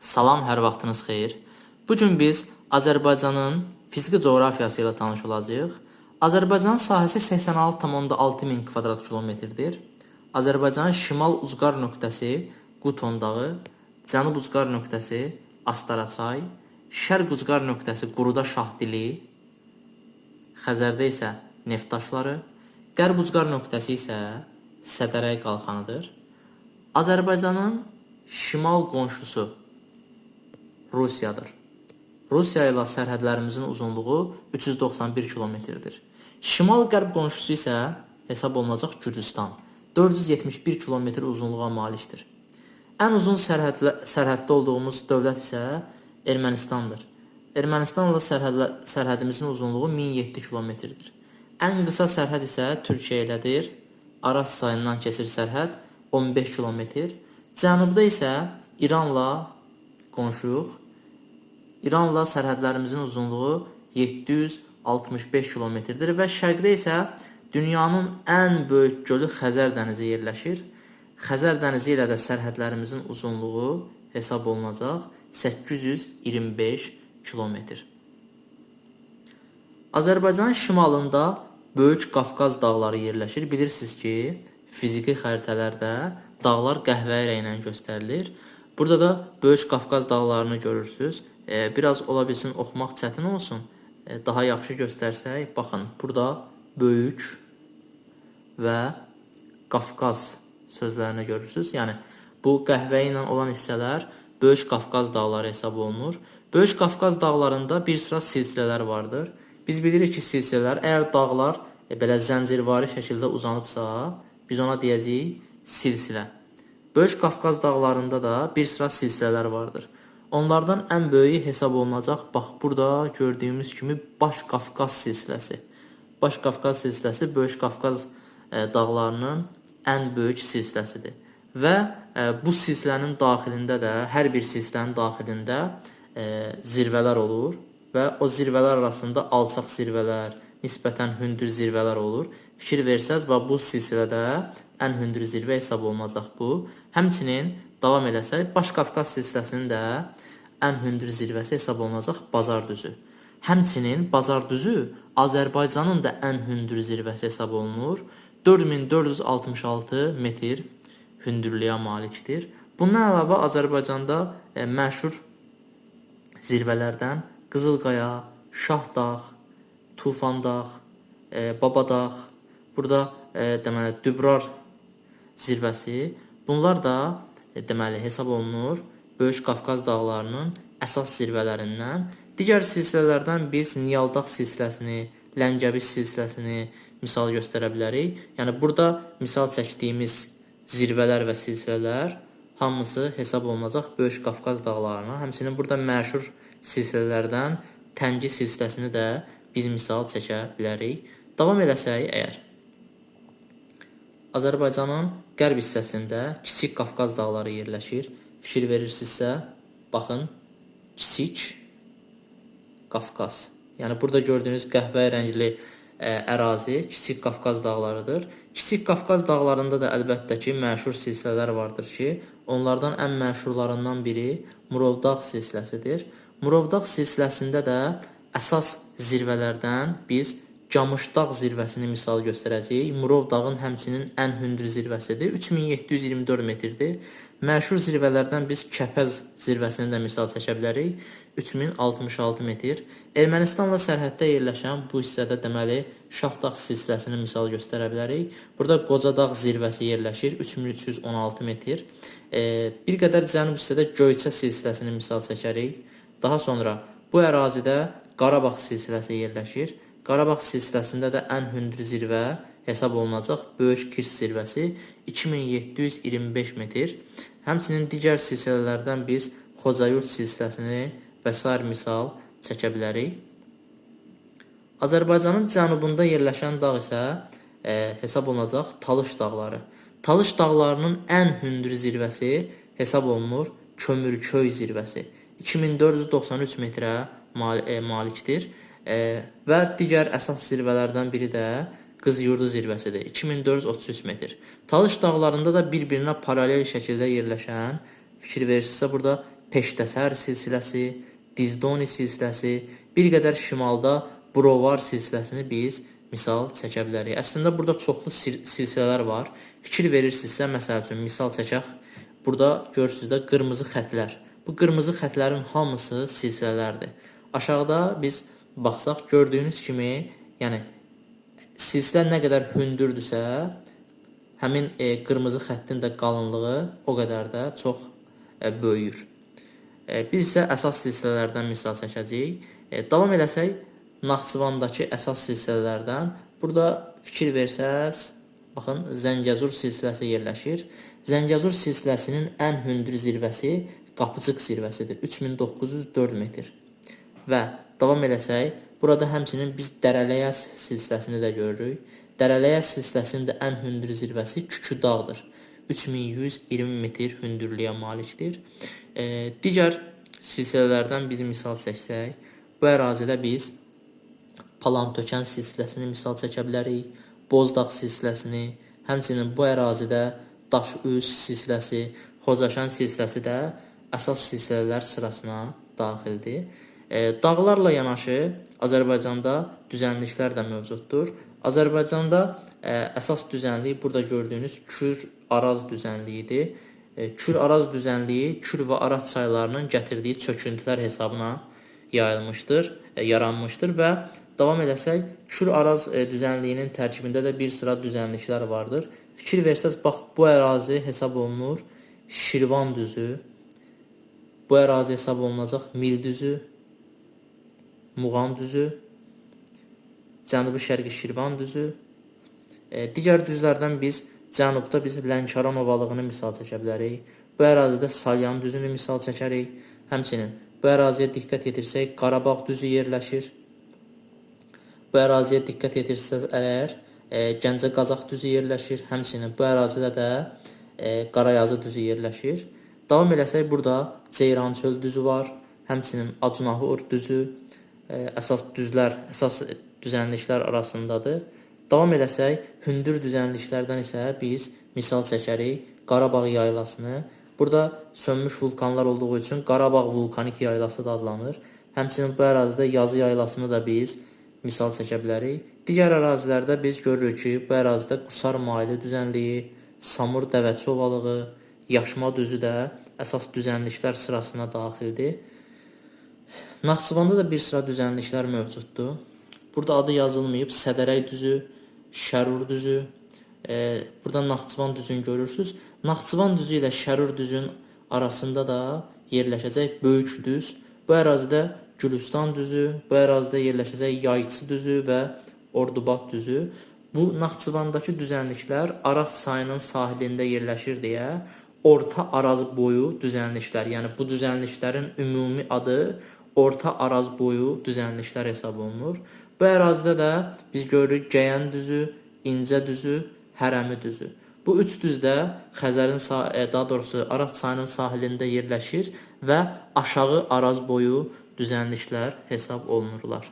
Salam, hər vaxtınız xeyir. Bu gün biz Azərbaycanın fiziki coğrafiyası ilə tanış olacağıq. Azərbaycanın sahəsi 86,6 min kvadrat kilometrdir. Azərbaycanın şimal ucqar nöqtəsi Quton dağı, cənub ucqar nöqtəsi Astaraçay, şərq ucqar nöqtəsi Quruda Şahdili, Xəzərdə isə neft daşları, qərb ucqar nöqtəsi isə Sədərək qalxanıdır. Azərbaycanın şimal qonşusu Rusiyadır. Rusiya ilə sərhədlərimizin uzunluğu 391 kilometrdir. Şimal-qərb qonşusu isə hesab olunacaq Gürcüstan. 471 kilometr uzunluğa malikdir. Ən uzun sərhəddə olduğumuz dövlət isə Ermənistandır. Ermənistanla sərhədimizin uzunluğu 1007 kilometrdir. Ən qısa sərhəd isə Türkiyə ilədir. Araz çayından keçir sərhəd 15 kilometr. Cənubda isə İranla qonşuyuq. İranla sərhədlərimizin uzunluğu 765 kilometrdir və şərqdə isə dünyanın ən böyük gölü Xəzər dənizi yerləşir. Xəzər dənizi ilə də sərhədlərimizin uzunluğu hesab olunacaq 825 kilometr. Azərbaycanın şimalında Böyük Qafqaz dağları yerləşir. Bilirsiniz ki, fiziki xəritələrdə dağlar qəhvəyi rənglə göstərilir. Burada da Böyük Qafqaz dağlarını görürsünüz. Biraz ola bilsin oxumaq çətin olsun. Daha yaxşı göstərsək, baxın, burada Böyük və Qafqaz sözlərini görürsünüz. Yəni, bu qəhvəyi ilə olan hissələr Böyük Qafqaz dağları hesab olunur. Böyük Qafqaz dağlarında bir sıra silsilələr vardır. Biz bilirik ki, silsilələr, əgər dağlar belə zəncirvari şəkildə uzanıbsa, biz ona deyəcəyik silsilə. Böyük Qafqaz dağlarında da bir sıra silsilələr vardır. Onlardan ən böyüyü hesab olunacaq, bax, burada gördüyümüz kimi Baş Qafqaz silsiləsi. Baş Qafqaz silsiləsi Böyük Qafqaz dağlarının ən böyük silsiləsidir. Və bu silsilənin daxilində də, hər bir silsilənin daxilində zirvələr olur və o zirvələr arasında alçaq zirvələr, nisbətən hündür zirvələr olur. Fikir versəz, bu silsilədə ən hündür zirvə hesab olunacaq bu. Həmçinin davam eləsək, Baş Qafqaz silsiləsinin də ən hündür zirvəsi hesab olunacaq Bazardüzü. Həmçinin Bazardüzü Azərbaycanın da ən hündür zirvəsi hesab olunur. 4466 metr hündürlüyə malikdir. Bundan əlavə Azərbaycanda məşhur zirvələrdən Qızılqaya, Şahdağ, Tufandağ, Babadağ, burada deməli Dübrar zirvəsi, bunlar da deməli hesab olunur Böyük Qafqaz dağlarının əsas zirvələrindən. Digər silsilələrdən biz Niyaldağ silsiləsini, Ləngəviş silsiləsini misal göstərə bilərik. Yəni burada misal çəkdiyimiz zirvələr və silsilələr hamısı hesab olunacaq Böyük Qafqaz dağlarına. Həmçinin burada məşhur silsilələrdən Təngi silsiləsini də biz misal çəkə bilərik. Davam eləsək əgər, Azərbaycanın qərb hissəsində Kiçik Qafqaz dağları yerləşir. Fikir verirsinizsə, baxın, Kiçik Qafqaz. Yəni burada gördüyünüz qəhvəyi rəngli ərazi Kiçik Qafqaz dağlarıdır. Kiçik Qafqaz dağlarında da əlbəttə ki, məşhur silsilələr vardır ki, onlardan ən məşhurlarından biri Murovdağ silsiləsidir. Murovdağ silsiləsində də əsas zirvələrdən biz Camışdağ zirvəsini misal göstərəcəyik. Murovdağın həmçinin ən hündür zirvəsidir. 3724 metrdir. Məşhur zirvələrdən biz Kəpəz zirvəsini də misal çəkə bilərik. 3066 metr. Ermənistanla sərhəddə yerləşən bu hissədə deməli Şahdağ silsiləsini misal göstərə bilərik. Burada Qocadağ zirvəsi yerləşir. 3316 metr. Bir qədər cənub hissədə Göyçə silsiləsini misal çəkərik. Daha sonra bu ərazidə Qarabağ silsiləsi yerləşir. Qarabağ silsiləsində də ən hündür zirvə hesab olunacaq Böyük Kirs zirvəsi 2725 metr. Həmçinin digər silsilələrdən biz Xocayurt silsiləsini və sair misal çəkə bilərik. Azərbaycanın cənubunda yerləşən dağ isə hesab olunacaq Talış dağları. Talış dağlarının ən hündür zirvəsi hesab olunur Kömürköy zirvəsi. 2493 metrə malikdir və digər əsas zirvələrdən biri də Qızıyurdu zirvəsidir. 2433 metr. Talış dağlarında da bir-birinə paralel şəkildə yerləşən, fikir verirsinizsə, burada Peştəsər silsiləsi, Dizdoni silsiləsi, bir qədər şimalda Brovar silsiləsini biz misal çəkə bilərik. Əslində burada çoxlu silsilələr var. Fikir verirsinizsə, məsəl üçün misal çəkək. Burada görürsünüz də qırmızı xətlər. Bu qırmızı xətlərin hamısı silsilələrdir. Aşağıda biz baxsaq, gördüyünüz kimi, yəni silsilə nə qədər hündürdürsə, həmin qırmızı xəttin də qalınlığı o qədər də çox böyüyür. Biz isə əsas silsilələrdən misal çəkəcəyik. Davam eləsək, Naxçıvandakı əsas silsilələrdən burada fikir versəz, baxın, Zəngəzur silsiləsi yerləşir. Zəngəzur silsiləsinin ən hündür zirvəsi Qapıcıq zirvəsidir, 3904 metr. Və davam eləsək, burada həmçinin biz Dərələyəz silsiləsini də görürük. Dərələyəz silsiləsinin də ən hündür zirvəsi Kükü dağdır, 3120 metr hündürlüyə malikdir. Digər silsilələrdən biz misal çəksək, bu ərazidə biz Palantökən silsiləsini misal çəkə bilərik, Bozdağ silsiləsini, həmçinin bu ərazidə Daşüz silsiləsi, Xocaşən silsiləsi də əsas silsilələr sırasına daxildir. Dağlarla yanaşı Azərbaycanda düzənliklər də mövcuddur. Azərbaycanda əsas düzənlik burada gördüyünüz Kür-Araz düzənliyidir. Kür-Araz düzənliyi Kür və Araz çaylarının gətirdiyi çöküntülər hesabına yaranmışdır və davam eləsək, Kür-Araz düzənliyinin tərkibində də bir sıra düzənliklər vardır. Fikir versəz, bax, bu ərazi hesab olunur Şirvan düzü, bu ərazi hesab olunacaq Mil düzü, Muğan düzü, Cənubi-Şərqi Şirvan düzü. Digər düzlərdən biz cənubda Lənkəran ovalığını misal çəkə bilərik. Bu ərazidə Salyan düzünü misal çəkərik. Həmçinin bu əraziyə diqqət yetirsək, Qarabağ düzü yerləşir. Bu əraziyə diqqət yetirsəz əgər, Gəncə Qazax düzü yerləşir. Həmçinin bu ərazidə də Qarayazı düzü yerləşir. Davam eləsək, burada Ceyrançöl düzü var. Həmçinin Acunahur düzü əsas düzənliklər arasındadır. Davam eləsək, hündür düzənliklərdən isə biz misal çəkərik Qarabağ yaylasını. Burada sönmüş vulkanlar olduğu üçün Qarabağ vulkanik yaylası da adlanır. Həmçinin bu ərazidə Yazı yaylasını da biz misal çəkə bilərik. Digər ərazilərdə biz görürük ki, bu ərazidə Qusar Maili düzənliyi, Samur Dəvəçi ovalığı, Yaşma düzü də əsas düzənliklər sırasına daxildir. Naxçıvanda da bir sıra düzənliklər mövcuddur. Burada adı yazılmayıb, Sədərək düzü, Şərur düzü. Burada Naxçıvan düzünü görürsünüz. Naxçıvan düzü ilə Şərur düzünün arasında da yerləşəcək böyük düz. Bu ərazidə Gülüstan düzü, bu ərazidə yerləşəcək Yayçı düzü və Ordubad düzü. Bu Naxçıvandakı düzənliklər Araz çayının sahilində yerləşir deyə Orta Araz boyu düzənliklər, yəni bu düzənliklərin ümumi adı Orta Araz boyu düzənliklər hesab olunur. Bu ərazidə də biz görürük Gəyən düzü, İncə düzü, Hərəmi düzü. Bu üç düz də daha doğrusu Araz çayının sahilində yerləşir və aşağı Araz boyu düzənliklər hesab olunurlar.